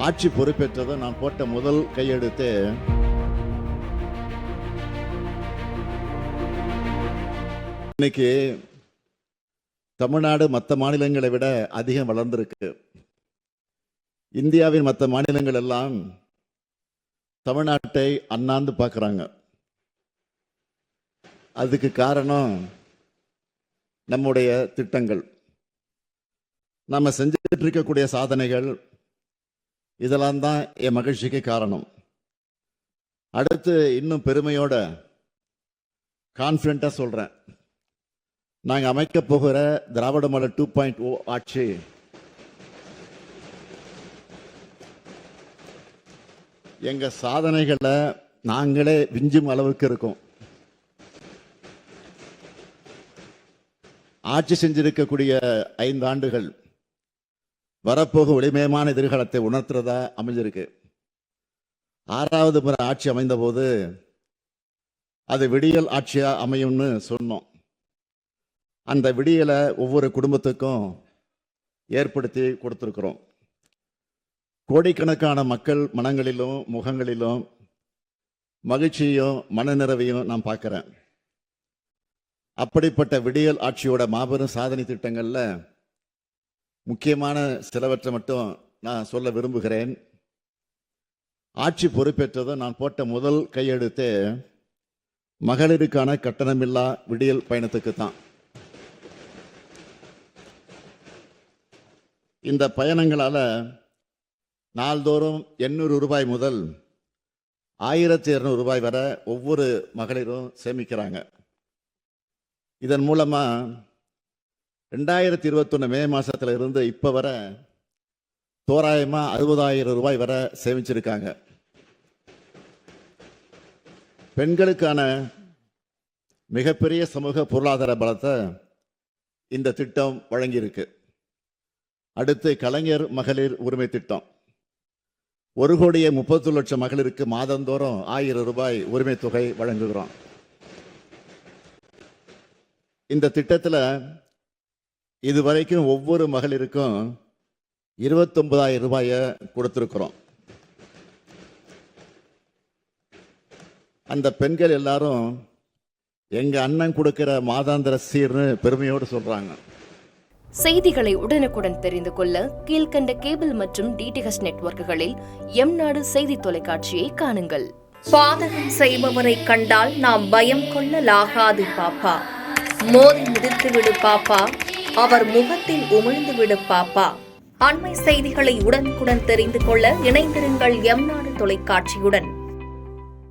ஆட்சி பொறுப்பேற்றதும் நான் போட்ட முதல் கையெழுத்து இன்னைக்கு தமிழ்நாடு மற்ற மாநிலங்களை விட அதிகம் வளர்ந்திருக்கு. இந்தியாவின் மற்ற மாநிலங்கள் எல்லாம் தமிழ்நாட்டை அண்ணாந்து பார்க்குறாங்க. அதுக்கு காரணம் நம்முடைய திட்டங்கள், நம்ம செஞ்சுட்டு இருக்கக்கூடிய சாதனைகள், இதெல்லாம் தான் என் மகிழ்ச்சிக்கு காரணம். அடுத்து இன்னும் பெருமையோட கான்ஃபிடென்ட்டாக சொல்கிறேன், நாங்கள் அமைக்க போகிற திராவிட மாடல் 2.0 ஆட்சி எங்கள் சாதனைகளை நாங்களே விஞ்சும் அளவுக்கு இருக்கும். ஆட்சி செஞ்சிருக்கக்கூடிய 5 ஆண்டுகள் வரப்போக ஒளிமயமான எதிர்காலத்தை உணர்த்துறதா அமைஞ்சிருக்கு. 6வது முறை ஆட்சி அமைந்த போது அது விடியல் ஆட்சியா அமையும்னு சொன்னோம். அந்த விடியலை ஒவ்வொரு குடும்பத்துக்கும் ஏற்படுத்தி கொடுத்துருக்குறோம். கோடிக்கணக்கான மக்கள் மனங்களிலும் முகங்களிலும் மகிழ்ச்சியும் மனநிறைவையும் நான் பார்க்குறேன். அப்படிப்பட்ட விடியல் ஆட்சியோட மாபெரும் சாதனை திட்டங்களில் முக்கியமான சிலவற்றை மட்டும் நான் சொல்ல விரும்புகிறேன். ஆட்சி பொறுப்பேற்றதும் நான் போட்ட முதல் கையெழுத்து மகளிருக்கான கட்டணமில்லா விடியல் பயணத்துக்கு தான். இந்த பயணங்களால் நாள்தோறும் 800 ரூபாய் முதல் 1200 ரூபாய் வரை ஒவ்வொரு மகளிரும் சேமிக்கிறாங்க. இதன் மூலமாக 2021 மே மாதத்தில் இருந்து இப்போ வரை தோராயமாக 60,000 ரூபாய் வரை சேமிச்சிருக்காங்க. பெண்களுக்கான மிகப்பெரிய சமூக பொருளாதார பலத்தை இந்த திட்டம் வழங்கியிருக்கு. அடுத்து கலைஞர் மகளிர் உரிமை திட்டம், 1,30,00,000 மகளிருக்கு மாதந்தோறும் 1000 ரூபாய் உரிமை தொகை வழங்குகிறோம். இந்த திட்டத்தில் இதுவரைக்கும் ஒவ்வொரு மகளிருக்கும் 29,000 ரூபாயை கொடுத்துருக்குறோம். அந்த பெண்கள் எல்லாரும் எங்க அண்ணன் கொடுக்கிற மாதாந்திர சீர்னு பெருமையோடு சொல்றாங்க. செய்திகளை உடனுக்குடன் தெரிந்து கொள்ள கீழ்கண்ட கேபிள் மற்றும் டிடிஎச் நெட்வொர்க்குகளில் எம்நாடு செய்தி தொலைக்காட்சியை காணுங்கள். பாதகம் செய்பவரை கண்டால் நாம் பயம் கொள்ளலாகாது பாப்பா. மோதி மிதித்து விடு பாப்பா, அவர் முகத்தில் உமிழ்ந்து விடு பாப்பா. அண்மை செய்திகளை உடனுக்குடன் தெரிந்து கொள்ள இணைந்திருங்கள் எம்நாடு தொலைக்காட்சியுடன்.